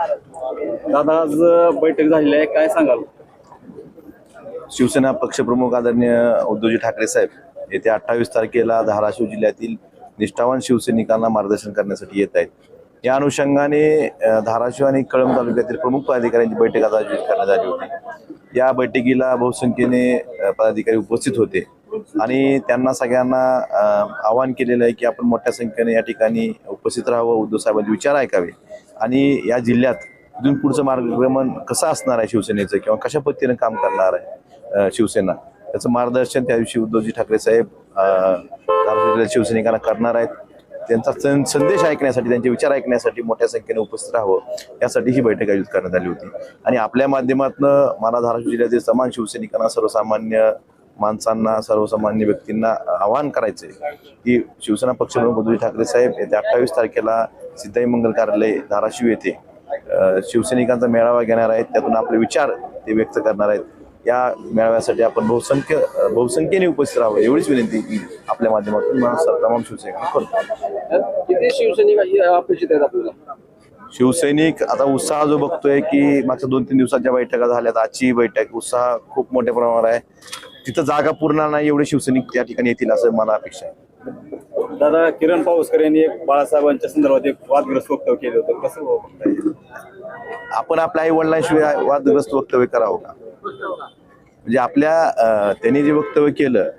दादा आज बैठक झालेली आहे, काय सांगाल? शिवसेना पक्षप्रमुख आदरणीय उद्धवजी ठाकरे साहेब येत्या 28 तारखेला धाराशिव जिल्ह्यातील निष्ठावान शिवसैनिकांना मार्गदर्शन करण्यासाठी येत आहेत। या अनुषंगाने धाराशिव आणि कळंब तालुक्यातील प्रमुख पदाधिकाऱ्यांची बैठक आज आयोजित करण्यात आली होती। या बैठकीला बहुसंख्येने पदाधिकारी उपस्थित होते आणि त्यांना सगळ्यांना आवाहन केलेलं आहे की आपण मोठ्या संख्येने या ठिकाणी उपस्थित राहावं, उद्धव साहेबांचे विचार ऐकावे आणि या जिल्ह्यात इथून पुढचं मार्गक्रमण कसं असणार आहे शिवसेनेचं किंवा कशा पद्धतीने काम करणार आहे शिवसेना, त्याचं मार्गदर्शन त्या दिवशी उद्धवजी ठाकरे साहेब धाराशिव शिवसैनिकांना करणार आहेत। त्यांचा संदेश ऐकण्यासाठी, त्यांचे विचार ऐकण्यासाठी मोठ्या संख्येने उपस्थित राहावं यासाठी ही बैठक आयोजित करण्यात आली होती। आणि आपल्या माध्यमातून मला धाराशिव जिल्ह्यातील समान शिवसैनिकांना, सर्वसामान्य माणसांना, सर्वसामान्य व्यक्तींना आवाहन करायचे की शिवसेना पक्षप्रमुख उद्धव ठाकरे साहेब येत्या 28 तारखेला सिद्धाई मंगल कार्यालय धाराशिव येथे शिवसैनिकांचा मेळावा घेणार आहेत, त्यातून आपले विचार ते व्यक्त करणार आहेत। या मेळाव्यासाठी आपण बहुसंख्येने उपस्थित राहावं एवढीच विनंती आपल्या माध्यमातून तमाम शिवसैनिकांना करतो। किती शिवसैनिक अपेक्षित आहेत आपल्याला? शिवसैनिक आता उत्साह जो बघतोय की मागच्या 2-3 दिवसाच्या बैठका झाल्यात, आजची बैठक उत्साह खूप मोठ्या प्रमाणावर आहे। तिथं जागा पूर्ण नाही एवढे शिवसैनिक त्या ठिकाणी येतील असं मला अपेक्षा आहे। दादा, किरण पावसकर यांनी एक बाळासाहेबांच्या संदर्भात एक वादग्रस्त वक्तव्य केलं होतं, कसं बघता येईल? आपण आपल्या आई वडिलांशिवाय वादग्रस्त वक्तव्य करावं का? म्हणजे आपल्या त्यांनी जे वक्तव्य केलं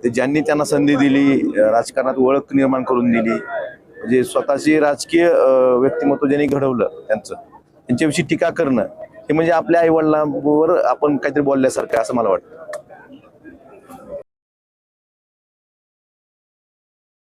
ते ज्यांनी त्यांना संधी दिली, राजकारणात ओळख निर्माण करून दिली, म्हणजे स्वतःची राजकीय व्यक्तिमत्व ज्यांनी घडवलं त्यांच्याविषयी टीका करणं हे म्हणजे आपल्या आई वडिलांवर आपण काहीतरी बोलल्यासारखं असं मला वाटतं।